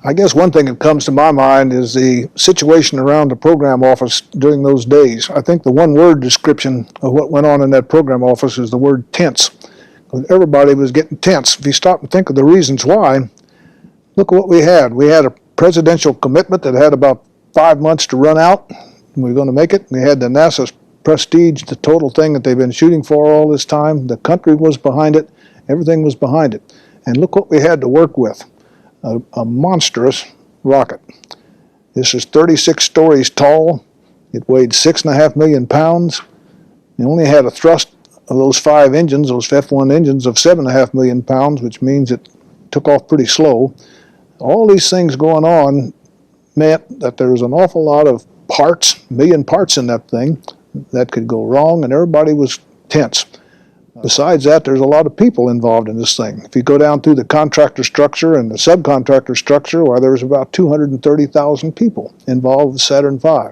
I guess one thing that comes to my mind is the situation around the program office during those days. I think the one-word description of what went on in that program office is the word tense. Everybody was getting tense. If you stop and think of the reasons why, look at what we had. We had a presidential commitment that had about 5 months to run out. We were going to make it. We had the NASA's prestige, the total thing that they've been shooting for all this time. The country was behind it. Everything was behind it. And look what we had to work with. A monstrous rocket. This is 36 stories tall. It weighed 6.5 million pounds. It only had a thrust of those 5 engines, those F1 engines, of 7.5 million pounds, which means it took off pretty slow. All these things going on meant that there was an awful lot of parts, million parts in that thing, that could go wrong, and everybody was tense. Besides that, there's a lot of people involved in this thing. If you go down through the contractor structure and the subcontractor structure, well, there's about 230,000 people involved with Saturn V.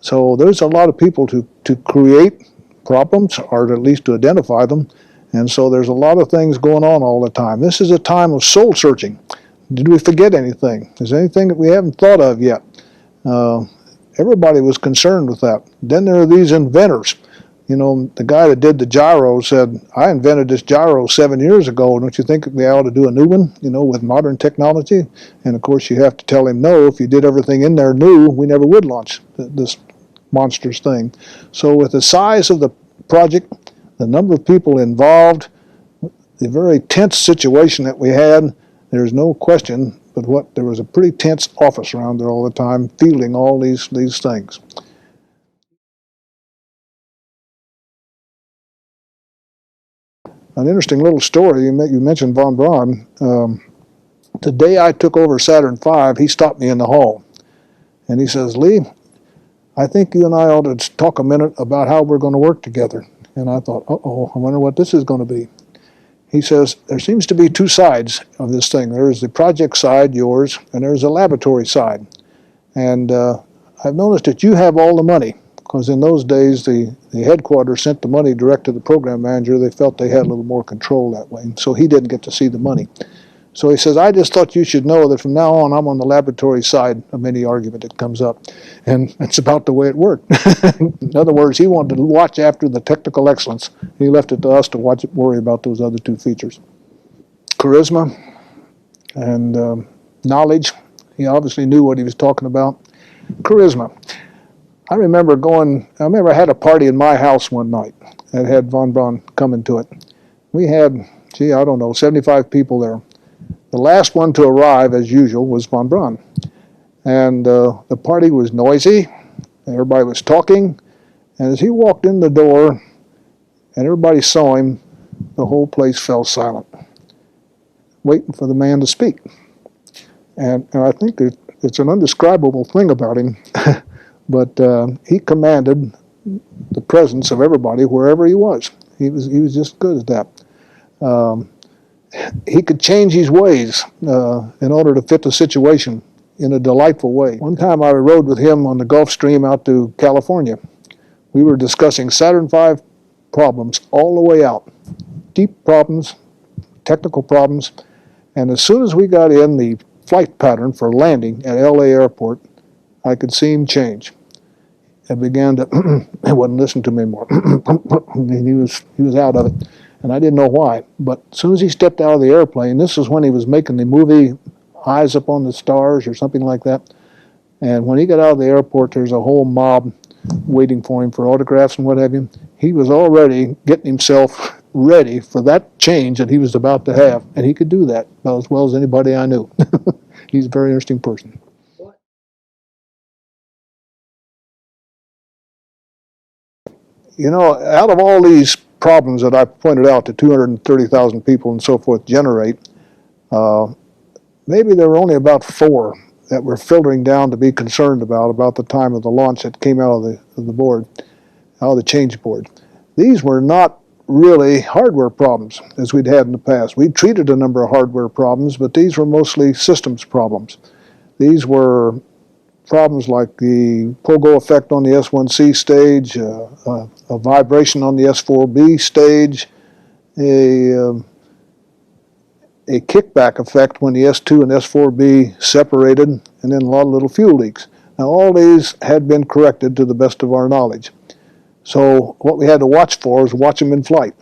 So there's a lot of people to create problems, or at least to identify them. And so there's a lot of things going on all the time. This is a time of soul searching. Did we forget anything? Is there anything that we haven't thought of yet? Everybody was concerned with that. Then there are these inventors. You know, the guy that did the gyro said, I invented this gyro 7 years ago. Don't you think we ought to do a new one, you know, with modern technology? And of course you have to tell him no. If you did everything in there new, we never would launch this monstrous thing. So with the size of the project, the number of people involved, the very tense situation that we had, there's no question but there was a pretty tense office around there all the time, fielding all these things. An interesting little story, you mentioned von Braun. The day I took over Saturn V, he stopped me in the hall. And he says, Lee, I think you and I ought to talk a minute about how we're going to work together. And I thought, uh-oh, I wonder what this is going to be. He says, there seems to be 2 sides of this thing. There's the project side, yours, and there's the laboratory side. And I've noticed that you have all the money, because in those days the headquarters sent the money direct to the program manager. They felt they had a little more control that way, so he didn't get to see the money. So he says, I just thought you should know that from now on I'm on the laboratory side of any argument that comes up. And that's about the way it worked. In other words, he wanted to watch after the technical excellence. He left it to us to worry about those other 2 features. Charisma and knowledge. He obviously knew what he was talking about. Charisma. I remember I had a party in my house one night that had von Braun coming to it. We had, 75 people there. The last one to arrive, as usual, was von Braun. And the party was noisy. Everybody was talking. And as he walked in the door and everybody saw him, the whole place fell silent, waiting for the man to speak. And I think it's an indescribable thing about him. But he commanded the presence of everybody wherever he was. He was just good at that. He could change his ways in order to fit the situation in a delightful way. One time I rode with him on the Gulf Stream out to California. We were discussing Saturn V problems all the way out. Deep problems, technical problems. And as soon as we got in the flight pattern for landing at LA Airport, I could see him change. I began to, he wouldn't listen to me anymore. He was out of it. And I didn't know why. But as soon as he stepped out of the airplane, this is when he was making the movie Eyes Upon the Stars or something like that. And when he got out of the airport, there's a whole mob waiting for him for autographs and what have you. He was already getting himself ready for that change that he was about to have. And he could do that about as well as anybody I knew. He's a very interesting person. You know, out of all these problems that I pointed out that 230,000 people and so forth generate, maybe there were only about 4 that were filtering down to be concerned about the time of the launch that came out of the board, out of the change board. These were not really hardware problems as we'd had in the past. We'd treated a number of hardware problems, but these were mostly systems problems. These were problems like the pogo effect on the S1C stage, a vibration on the S4B stage, a kickback effect when the S2 and S4B separated, and then a lot of little fuel leaks. Now, all these had been corrected to the best of our knowledge. So what we had to watch for is watch them in flight.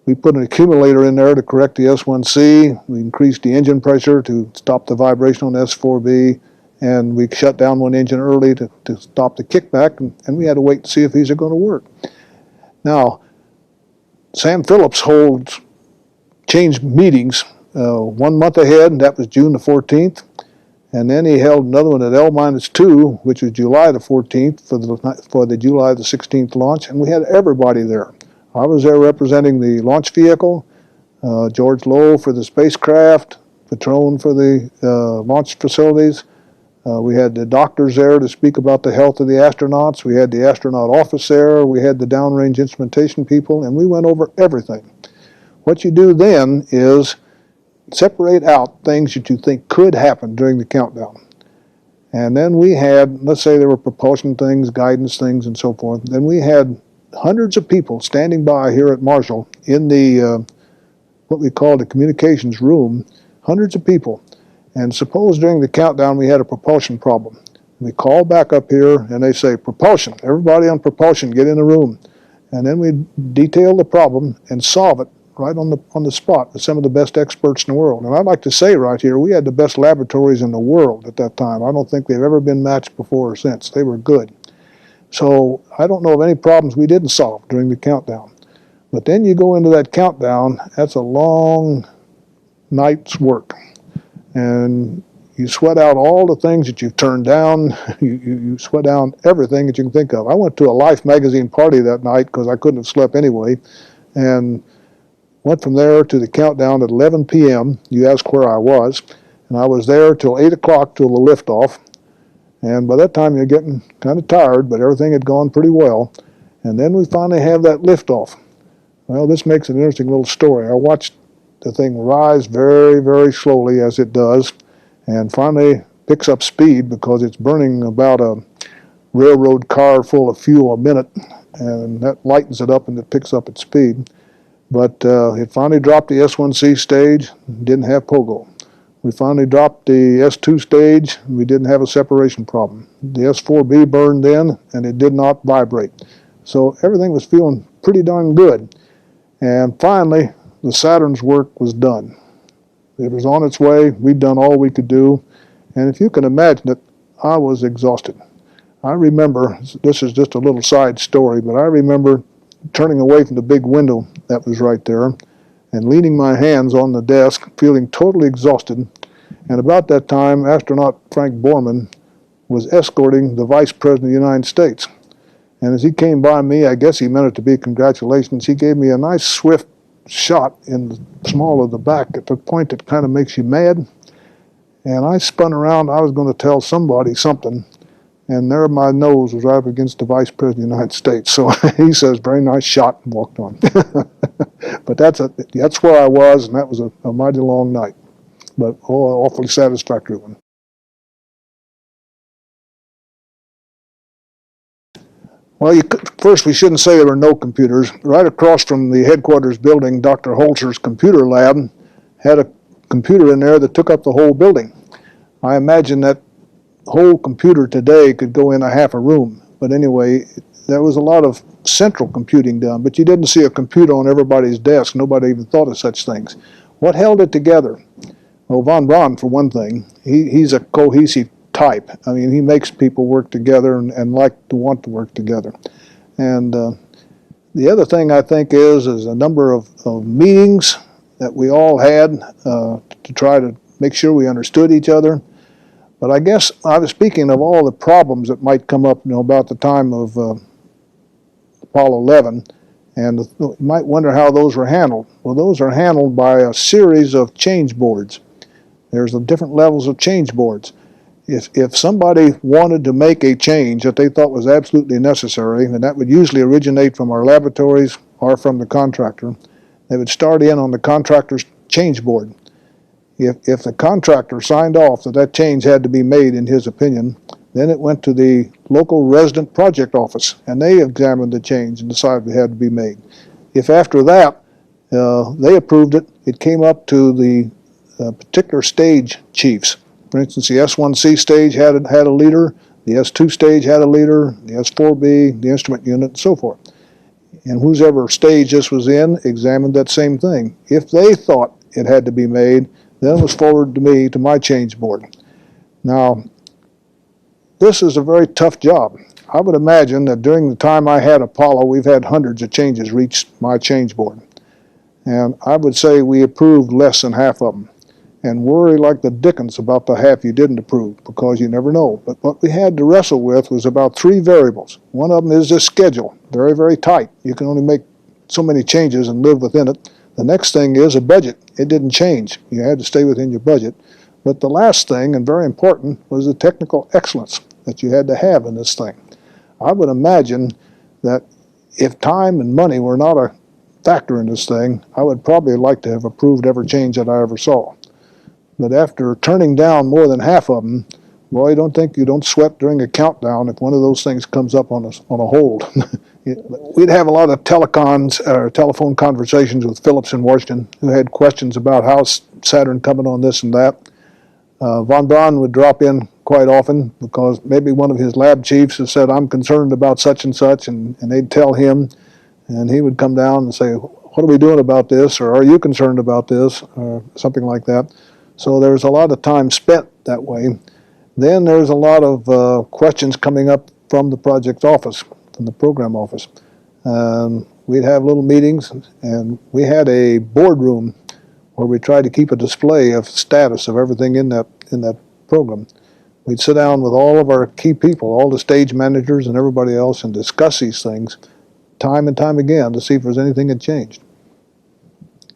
We put an accumulator in there to correct the S1C. We increased the engine pressure to stop the vibration on S4B, and we shut down one engine early to stop the kickback, and we had to wait to see if these are going to work. Now, Sam Phillips holds change meetings 1 month ahead, and that was June the 14th. And then he held another one at L-2, which was July the 14th for the July the 16th launch, and we had everybody there. I was there representing the launch vehicle, George Lowe for the spacecraft, Petrone for the launch facilities. We had the doctors there to speak about the health of the astronauts. We had the astronaut office there. We had the downrange instrumentation people, and we went over everything. What you do then is separate out things that you think could happen during the countdown. And then we had, let's say there were propulsion things, guidance things, and so forth. Then we had hundreds of people standing by here at Marshall in the, what we call the communications room, hundreds of people. And suppose during the countdown we had a propulsion problem. We call back up here and they say, propulsion, everybody on propulsion, get in the room. And then we detail the problem and solve it right on the spot with some of the best experts in the world. And I'd like to say right here, we had the best laboratories in the world at that time. I don't think they've ever been matched before or since. They were good. So I don't know of any problems we didn't solve during the countdown. But then you go into that countdown, that's a long night's work. And you sweat out all the things that you've turned down. You sweat down everything that you can think of. I went to a Life magazine party that night because I couldn't have slept anyway. And went from there to the countdown at 11 p.m. You asked where I was. And I was there till 8 o'clock till the liftoff. And by that time you're getting kind of tired, but everything had gone pretty well. And then we finally have that liftoff. Well, this makes an interesting little story. I watched the thing rise very, very slowly as it does, and finally picks up speed because it's burning about a railroad car full of fuel a minute, and that lightens it up and it picks up its speed. But it finally dropped the S1C stage, didn't have pogo. We finally dropped the S2 stage, and we didn't have a separation problem. The S4B burned then, and it did not vibrate. So everything was feeling pretty darn good. And finally, the Saturn's work was done. It was on its way. We'd done all we could do. And if you can imagine it, I was exhausted. I remember, this is just a little side story, but I remember turning away from the big window that was right there and leaning my hands on the desk, feeling totally exhausted. And about that time, astronaut Frank Borman was escorting the Vice President of the United States. And as he came by me, I guess he meant it to be congratulations, he gave me a nice swift shot in the small of the back at the point that kind of makes you mad. And I spun around. I was going to tell somebody something, and there my nose was right up against the Vice President of the United States. So he says, very nice shot, and walked on. But that's where I was, and that was a mighty long night, but awfully satisfactory one. Well, first we shouldn't say there were no computers. Right across from the headquarters building, Dr. Holzer's computer lab had a computer in there that took up the whole building. I imagine that whole computer today could go in a half a room. But anyway, there was a lot of central computing done, but you didn't see a computer on everybody's desk. Nobody even thought of such things. What held it together? Well, von Braun, for one thing, he's a cohesive type. I mean, he makes people work together and like to want to work together. And the other thing I think is a number of meetings that we all had to try to make sure we understood each other. But I guess I was speaking of all the problems that might come up, about the time of Apollo 11, and you might wonder how those were handled. Well, those are handled by a series of change boards. There's different levels of change boards. If somebody wanted to make a change that they thought was absolutely necessary, and that would usually originate from our laboratories or from the contractor, they would start in on the contractor's change board. If the contractor signed off that change had to be made in his opinion, then it went to the local resident project office, and they examined the change and decided it had to be made. If after that they approved it, it came up to the particular stage chiefs. For instance, the S1C stage had a leader, the S2 stage had a leader, the S4B, the instrument unit, and so forth. And whoever stage this was in examined that same thing. If they thought it had to be made, then it was forwarded to me, to my change board. Now, this is a very tough job. I would imagine that during the time I had Apollo, we've had hundreds of changes reach my change board. And I would say we approved less than half of them. And worry like the dickens about the half you didn't approve, because you never know. But what we had to wrestle with was about 3 variables. One of them is this schedule, very, very tight. You can only make so many changes and live within it. The next thing is a budget. It didn't change. You had to stay within your budget. But the last thing, and very important, was the technical excellence that you had to have in this thing. I would imagine that if time and money were not a factor in this thing, I would probably like to have approved every change that I ever saw. But after turning down more than half of them, boy, you don't sweat during a countdown if one of those things comes up on a hold. We'd have a lot of telephone conversations with Phillips in Washington, who had questions about how's Saturn coming on this and that. Von Braun would drop in quite often because maybe one of his lab chiefs has said, I'm concerned about such and such, and they'd tell him, and he would come down and say, what are we doing about this, or are you concerned about this, or something like that. So there's a lot of time spent that way. Then there's a lot of questions coming up from the project office, from the program office. We'd have little meetings, and we had a boardroom where we tried to keep a display of status of everything in that program. We'd sit down with all of our key people, all the stage managers and everybody else, and discuss these things time and time again to see if there's anything had changed.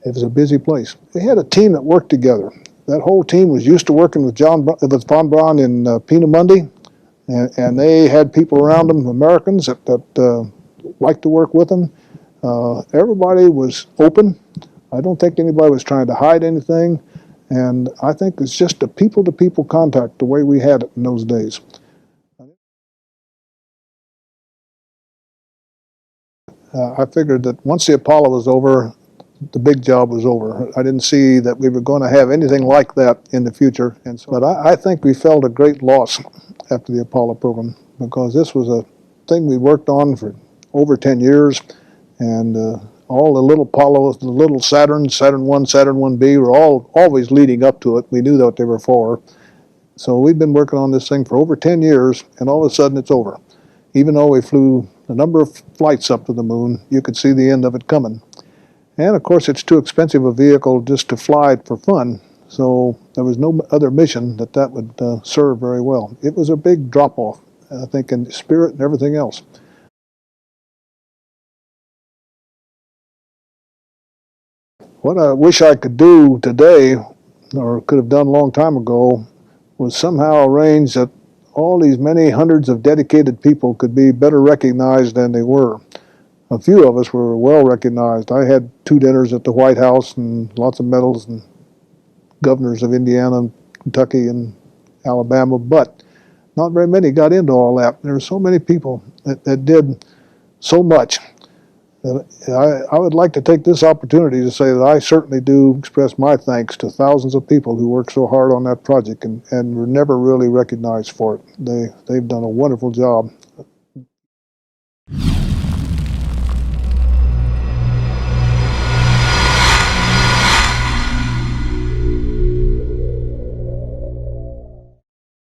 It was a busy place. We had a team that worked together. That whole team was used to working with Von Braun in Peenemünde, and they had people around them, Americans, that liked to work with them. Everybody was open. I don't think anybody was trying to hide anything, and I think it's just a people-to-people contact the way we had it in those days. I figured that once the Apollo was over, the big job was over. I didn't see that we were going to have anything like that in the future. And so, but I think we felt a great loss after the Apollo program, because this was a thing we worked on for over 10 years, and all the little Apollos, the little Saturn 1, Saturn 1B were all always leading up to it. We knew what they were for. So we've been working on this thing for over 10 years, and all of a sudden it's over. Even though we flew a number of flights up to the moon, you could see the end of it coming. And of course, it's too expensive a vehicle just to fly it for fun, so there was no other mission that would serve very well. It was a big drop-off, I think, in spirit and everything else. What I wish I could do today, or could have done a long time ago, was somehow arrange that all these many hundreds of dedicated people could be better recognized than they were. A few of us were well recognized. I had 2 dinners at the White House and lots of medals, and governors of Indiana and Kentucky and Alabama, but not very many got into all that. There were so many people that did so much. I would like to take this opportunity to say that I certainly do express my thanks to thousands of people who worked so hard on that project and were never really recognized for it. They've done a wonderful job.